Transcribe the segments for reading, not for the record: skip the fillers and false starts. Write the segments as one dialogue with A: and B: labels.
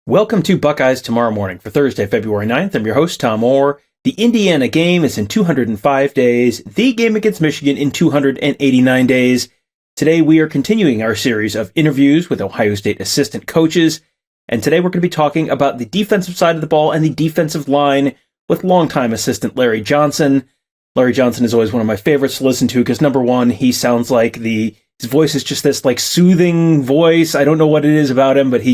A: Welcome to Buckeyes Tomorrow Morning for Thursday, February 9th. I'm your host, Tom Orr. The Indiana game is in 205 days, the game against Michigan in 289 days. Today we are continuing our series of interviews with Ohio State assistant coaches, and today we're going to be talking about the defensive side of the ball and the defensive line with longtime assistant Larry Johnson. Larry Johnson is always one of my favorites to listen to because, number one, he sounds like his voice is just this soothing voice. I don't know what it is about him, but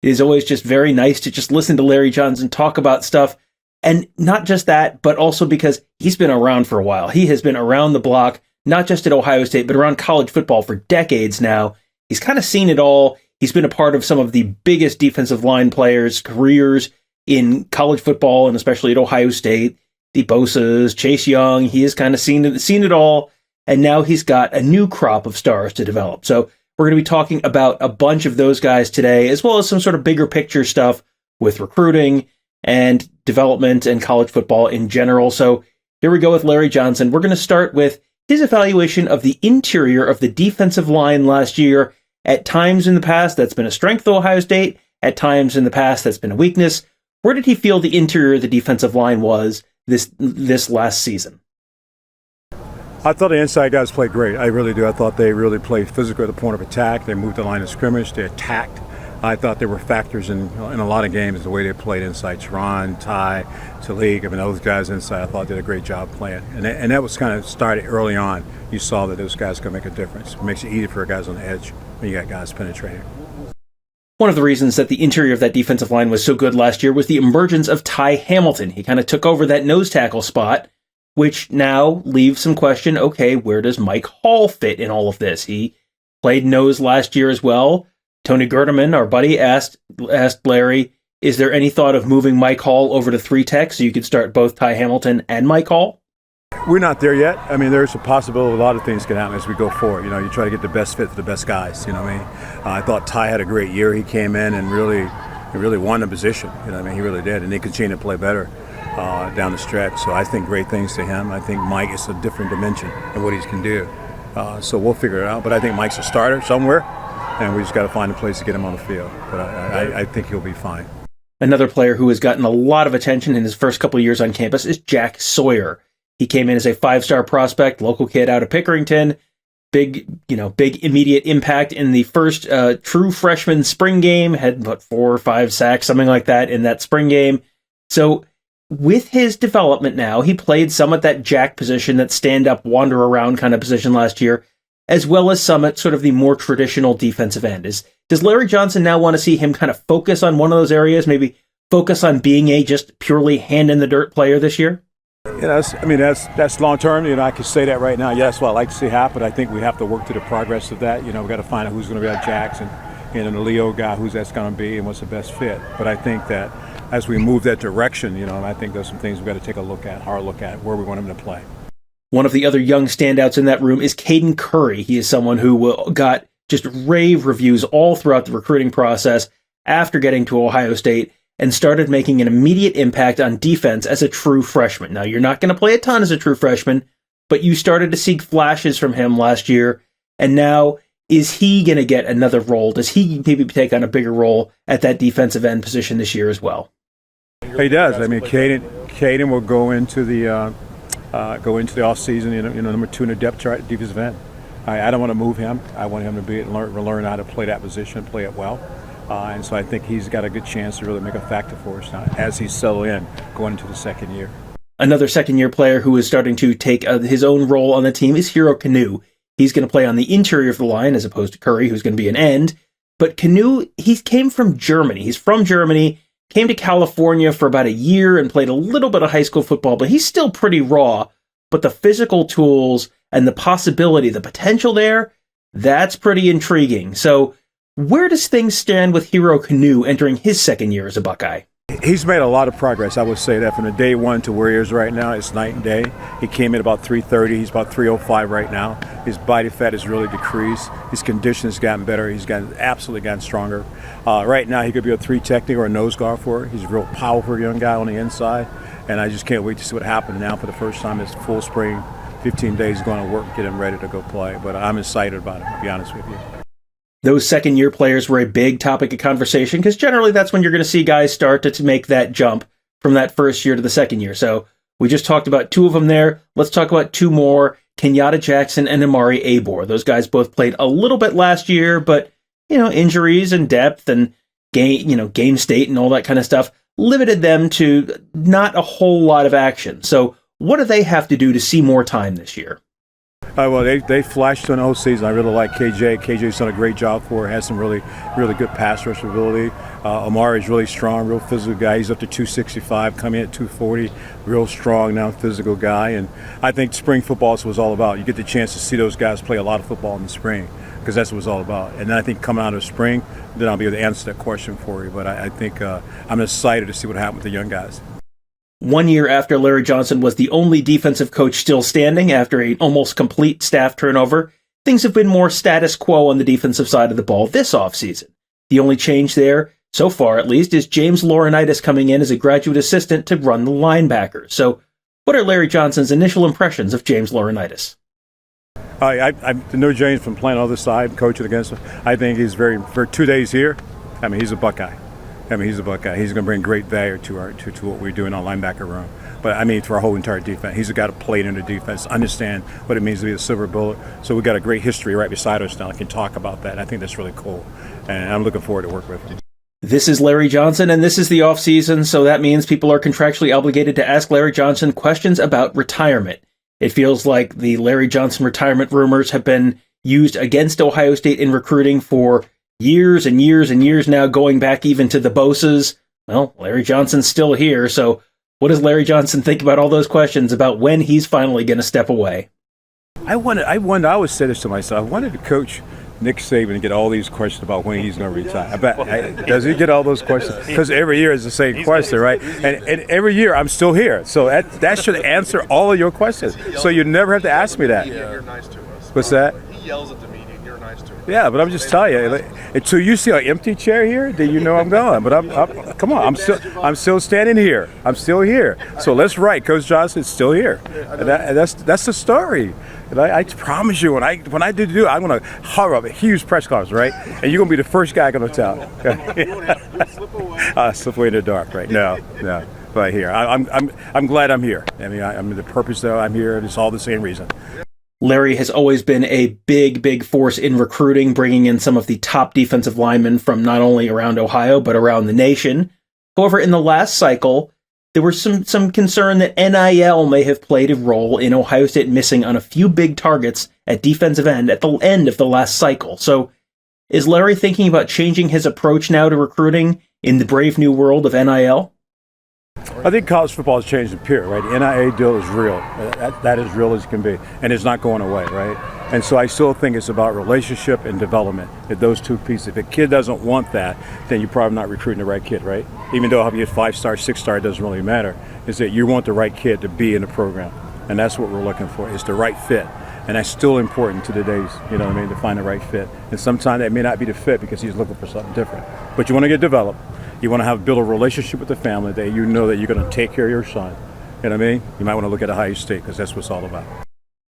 A: it is always just very nice to just listen to Larry Johnson talk about stuff. And not just that, but also because he's been around for a while. He has been around the block, not just at Ohio State, but around college football for decades now. He's kind of seen it all. He's been a part of some of the biggest defensive line players' careers in college football, and especially at Ohio State. The Bosa's, Chase Young, he has kind of seen it all. And now he's got a new crop of stars to develop. So we're going to be talking about a bunch of those guys today, as well as some sort of bigger picture stuff with recruiting and development and college football in general. So here we go with Larry Johnson. We're going to start with his evaluation of the interior of the defensive line last year. At times in the past, that's been a strength of Ohio State. At times in the past, that's been a weakness. Where did he feel the interior of the defensive line was this last season?
B: I thought the inside guys played great. I really do. I thought they really played physical at the point of attack. They moved the line of scrimmage. They attacked. I thought there were factors in a lot of games, the way they played inside. Sharon, Ty, Talik, those guys inside, I thought did a great job playing. And that was kind of started early on. You saw that those guys could make a difference. It makes it easier for guys on the edge when you got guys penetrating.
A: One of the reasons that the interior of that defensive line was so good last year was the emergence of Ty Hamilton. He kind of took over that nose tackle spot, which now leaves some question, okay, where does Mike Hall fit in all of this? He played nose last year as well. Tony Gerdeman, our buddy, asked Larry, is there any thought of moving Mike Hall over to 3-tech so you could start both Ty Hamilton and Mike Hall?
B: We're not there yet. There's a possibility a lot of things can happen as we go forward. You try to get the best fit for the best guys. I thought Ty had a great year. He came in and really won the position. He really did. And they continue to play better down the stretch. So I think great things to him. I think Mike is a different dimension in what he can do. So we'll figure it out. But I think Mike's a starter somewhere, and we just got to find a place to get him on the field. But I think he'll be fine.
A: Another player who has gotten a lot of attention in his first couple of years on campus is Jack Sawyer. He came in as a 5-star prospect, local kid out of Pickerington. Big immediate impact in the first true freshman spring game. Had 4 or 5 sacks, something like that in that spring game. So with his development now, he played some at that jack position, that stand-up, wander-around kind of position last year, as well as some at sort of the more traditional defensive end. Does Larry Johnson now want to see him kind of focus on one of those areas, maybe focus on being a just purely hand-in-the-dirt player this year?
B: Yeah, that's long term. I could say that right now. Yeah, that's what I like to see happen. I think we have to work to the progress of that. We got to find out who's going to be our Jackson, the Leo guy, who's that's going to be, and what's the best fit. But I think that as we move that direction, I think there's some things we've got to take a hard look at where we want him to play.
A: One of the other young standouts in that room is Caden Curry. He is someone who got just rave reviews all throughout the recruiting process after getting to Ohio State, and started making an immediate impact on defense as a true freshman. Now, you're not going to play a ton as a true freshman, but you started to see flashes from him last year, and now is he going to get another role? Does he maybe take on a bigger role at that defensive end position this year as well?
B: He does. Caden will go into the offseason, number 2 in the depth chart, defensive end. I don't want to move him. I want him to learn how to play that position, play it well. And so I think he's got a good chance to really make a factor for us now as he's settled in going into the second year.
A: Another second-year player who is starting to take his own role on the team is Hero Kanu. He's going to play on the interior of the line as opposed to Curry, who's going to be an end. But Kanu, he came from Germany. He's from Germany, came to California for about a year and played a little bit of high school football, but he's still pretty raw. But the physical tools and the possibility, the potential there, that's pretty intriguing. So where does things stand with Hero Kanu entering his second year as a Buckeye?
B: He's made a lot of progress, I would say that. From the day one to where he is right now, it's night and day. He came in about 330. He's about 305 right now. His body fat has really decreased. His condition has gotten better. He's absolutely gotten stronger. Right now, he could be a 3 technique or a nose guard for it. He's a real powerful young guy on the inside, and I just can't wait to see what happens now for the first time. It's full spring, 15 days going to work, get him ready to go play. But I'm excited about it, to be honest with you.
A: Those second-year players were a big topic of conversation because generally that's when you're going to see guys start to make that jump from that first year to the second year. So we just talked about two of them there. Let's talk about two more, Kenyatta Jackson and Omari Abor. Those guys both played a little bit last year, but, injuries and depth and game state and all that kind of stuff limited them to not a whole lot of action. So what do they have to do to see more time this year?
B: Well, they flashed in the whole season. I really like KJ. KJ's done a great job for her. Has some really, really good pass rush ability. Amari's really strong, real physical guy. He's up to 265, coming in at 240. Real strong now, physical guy. And I think spring football is what it's all about. You get the chance to see those guys play a lot of football in the spring because that's what it's all about. And then I think coming out of spring, then I'll be able to answer that question for you. But I think I'm excited to see what happens with the young guys.
A: 1 year after Larry Johnson was the only defensive coach still standing after an almost complete staff turnover, things have been more status quo on the defensive side of the ball this offseason. The only change there, so far at least, is James Laurinaitis coming in as a graduate assistant to run the linebackers. So what are Larry Johnson's initial impressions of James Laurinaitis?
B: I know James from playing on the other side, coaching against him. I think he's for 2 days here, he's a Buckeye. He's a Buckeye. He's going to bring great value to what we're doing on linebacker room. But to our whole entire defense. He's a guy to play in the defense, understand what it means to be a silver bullet. So we've got a great history right beside us now. I can talk about that. I think that's really cool. And I'm looking forward to work with him.
A: This is Larry Johnson, and this is the offseason, so that means people are contractually obligated to ask Larry Johnson questions about retirement. It feels like the Larry Johnson retirement rumors have been used against Ohio State in recruiting for years and years and years now, going back even to the Boses. Well, Larry Johnson's still here, so what does Larry Johnson think about all those questions about when he's finally going to step away?
B: I always say this to myself. I wanted to coach Nick Saban and get all these questions about when he's going to retire. I bet does he get all those questions? Because every year is the same question, right? And every year I'm still here, so that should answer all of your questions. So you never have to ask me that.
C: Yeah, you're nice to us.
B: What's that?
C: He yells at the meeting. You're nice to him.
B: Yeah, but I'm just telling you. Until you see an empty chair here, then you know I'm gone. But I'm still standing here. I'm still here. So let's write. Coach Johnson's still here. And that's the story. And I promise you, when I do, I'm going to hurry up a huge press conference, right? And you're going to be the first guy going to tell.
C: Slip away.
B: Slip away in the dark, right? No. But here, I'm glad I'm here. I'm the purpose though. I'm here. It's all the same reason.
A: Larry has always been a big force in recruiting, bringing in some of the top defensive linemen from not only around Ohio, but around the nation. However, in the last cycle, there was some concern that NIL may have played a role in Ohio State missing on a few big targets at defensive end at the end of the last cycle. So is Larry thinking about changing his approach now to recruiting in the brave new world of NIL?
B: I think college football has changed the period, right? The NIL deal is real. That is real as it can be. And it's not going away, right? And so I still think it's about relationship and development. If those two pieces, if a kid doesn't want that, then you're probably not recruiting the right kid, right? Even though you get 5-star, 6-star, it doesn't really matter. Is that you want the right kid to be in the program. And that's what we're looking for, is the right fit. And that's still important to today's, to find the right fit. And sometimes that may not be the fit because he's looking for something different. But you want to get developed. You want to build a relationship with the family that you know that you're going to take care of your son. You know what I mean? You might want to look at Ohio State because that's what it's all about.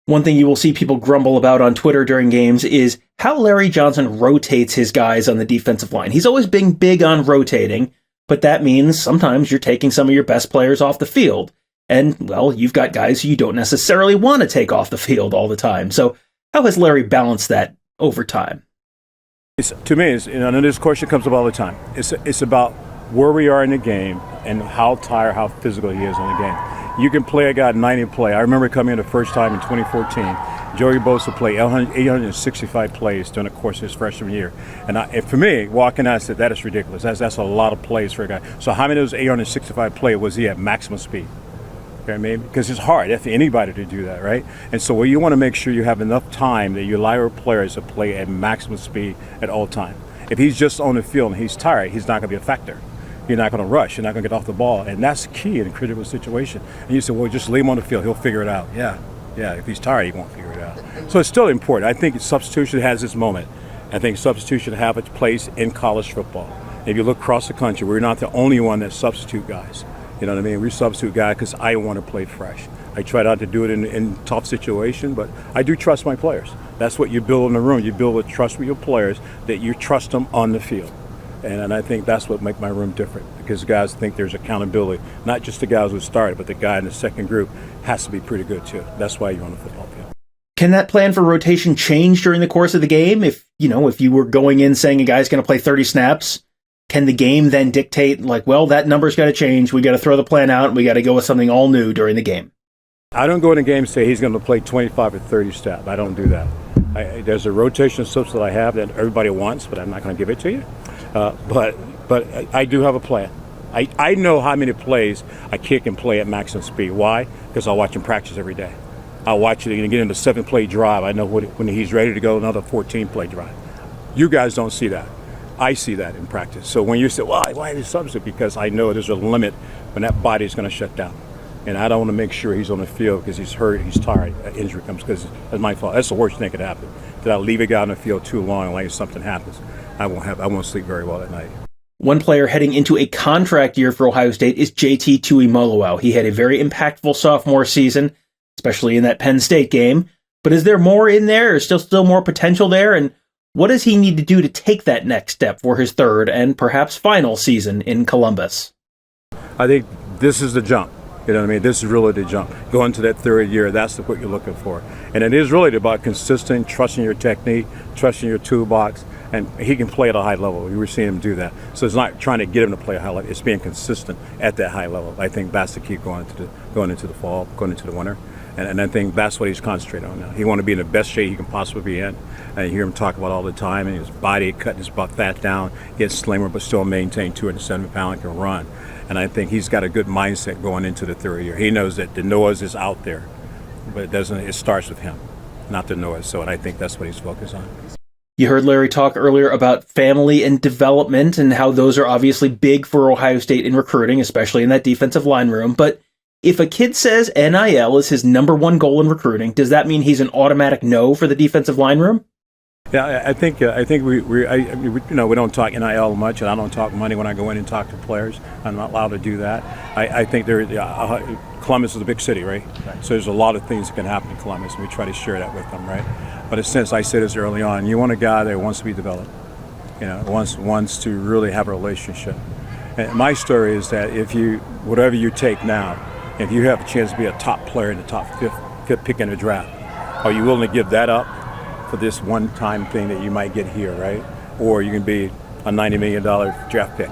A: One thing you will see people grumble about on Twitter during games is how Larry Johnson rotates his guys on the defensive line. He's always been big on rotating, but that means sometimes you're taking some of your best players off the field. And, well, you've got guys who you don't necessarily want to take off the field all the time. So how has Larry balanced that over time?
B: To me, and this question comes up all the time. It's about where we are in the game and how tired, how physical he is in the game. You can play a guy 90 play. I remember coming in the first time in 2014. Joey Bosa played 865 plays during the course of his freshman year. And for me, walking out, I said, that is ridiculous. That's a lot of plays for a guy. So how many of those 865 plays was he at maximum speed? You know what I mean? Because it's hard for anybody to do that, right? And so you want to make sure you have enough time that you allow your players to play at maximum speed at all time. If he's just on the field and he's tired, he's not going to be a factor. You're not going to rush. You're not going to get off the ball. And that's key in a critical situation. And you say, well, just leave him on the field. He'll figure it out. Yeah. If he's tired, he won't figure it out. So it's still important. I think substitution has its moment. I think substitution have its place in college football. If you look across the country, we're not the only one that substitute guys. You know what I mean? We substitute guys because I want to play fresh. I try not to do it in tough situations, but I do trust my players. That's what you build in the room. You build a trust with your players, that you trust them on the field. And I think that's what makes my room different, because guys think there's accountability. Not just the guys who started, but the guy in the second group has to be pretty good too. That's why you're on the football field.
A: Can that plan for rotation change during the course of the game? If you were going in saying a guy's going to play 30 snaps, can the game then dictate, like, well, that number's got to change, we got to throw the plan out, and we got to go with something all new during the game?
B: I don't go in a game and say he's going to play 25 or 30 snaps. I don't do that. There's a rotation subs that I have that everybody wants, but I'm not going to give it to you. But I do have a plan. I know how many plays a kid can play at maximum speed. Why? Because I watch him practice every day. I watch it and get into 7-play drive. I know when he's ready to go, another 14-play drive. You guys don't see that. I see that in practice. So when you say, well, why is he substitute? Because I know there's a limit when that body is going to shut down. And I don't want to make sure he's on the field because he's hurt, he's tired, injury comes, because that's my fault. That's the worst thing that could happen. That I leave a guy on the field too long and like something happens, I won't sleep very well at night.
A: One player heading into a contract year for Ohio State is JT Tuimoloau. He had a very impactful sophomore season, especially in that Penn State game. But is there more in there? Is still more potential there? And what does he need to do to take that next step for his third and perhaps final season in Columbus?
B: I think this is the jump. You know what I mean? This is really the jump. Going to that third year, that's what you're looking for. And it is really about consistent, trusting your technique, trusting your toolbox, and he can play at a high level. We were seeing him do that. So it's not trying to get him to play a high level. It's being consistent at that high level. I think that's the key going into the fall, going into the winter. And I think that's what he's concentrating on now. He wants to be in the best shape he can possibly be in. And you hear him talk about all the time, and his body, cutting his fat down, gets slimmer, but still maintain 270 pounds and can run. And I think he's got a good mindset going into the third year. He knows that the noise is out there, but it starts with him, not the noise. So I think that's what he's focused on.
A: You heard Larry talk earlier about family and development and how those are obviously big for Ohio State in recruiting, especially in that defensive line room. But if a kid says NIL is his number one goal in recruiting, does that mean he's an automatic no for the defensive line room?
B: Yeah, I think we don't talk NIL much, and I don't talk money when I go in and talk to players. I'm not allowed to do that. I think Columbus is a big city, right? So there's a lot of things that can happen in Columbus, and we try to share that with them, right? But since I said this early on, you want a guy that wants to be developed, wants to really have a relationship. And my story is that whatever you take now, if you have a chance to be a top player in the top fifth pick in the draft, are you willing to give that up for this one-time thing that you might get here, right? Or you can be a $90 million draft pick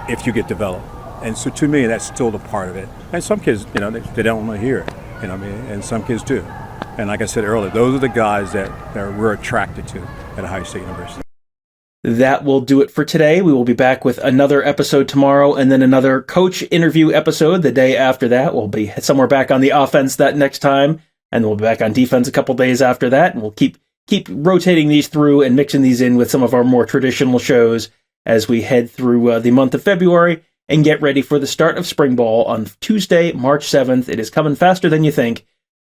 B: if you get developed. And so to me, that's still the part of it. And some kids, they don't want to hear it, and some kids do. And like I said earlier, those are the guys that we're attracted to at Ohio State University.
A: That will do it for today. We will be back with another episode tomorrow and then another coach interview episode the day after that. We'll be somewhere back on the offense that next time, and we'll be back on defense a couple days after that, and we'll keep rotating these through and mixing these in with some of our more traditional shows as we head through the month of February and get ready for the start of spring ball on Tuesday, March 7th. It is coming faster than you think.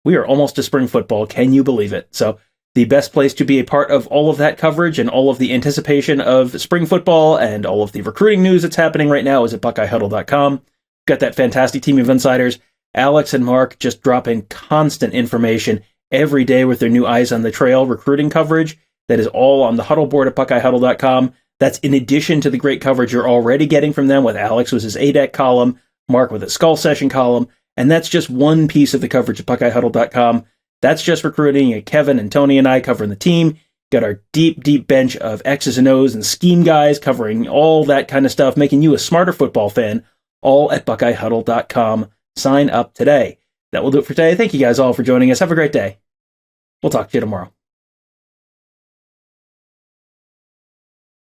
A: We are almost to spring football. Can you believe it? So the best place to be a part of all of that coverage and all of the anticipation of spring football and all of the recruiting news that's happening right now is at BuckeyeHuddle.com. Got that fantastic team of insiders, Alex and Mark, just dropping constant information every day with their new Eyes on the Trail recruiting coverage. That is all on the huddle board at BuckeyeHuddle.com. That's in addition to the great coverage you're already getting from them with Alex with his ADEC column, Mark with his Skull Session column, and that's just one piece of the coverage at BuckeyeHuddle.com. That's just recruiting. Kevin and Tony and I covering the team. Got our deep, deep bench of X's and O's and scheme guys covering all that kind of stuff, making you a smarter football fan, all at BuckeyeHuddle.com. Sign up today. That will do it for today. Thank you guys all for joining us. Have a great day. We'll talk to you tomorrow.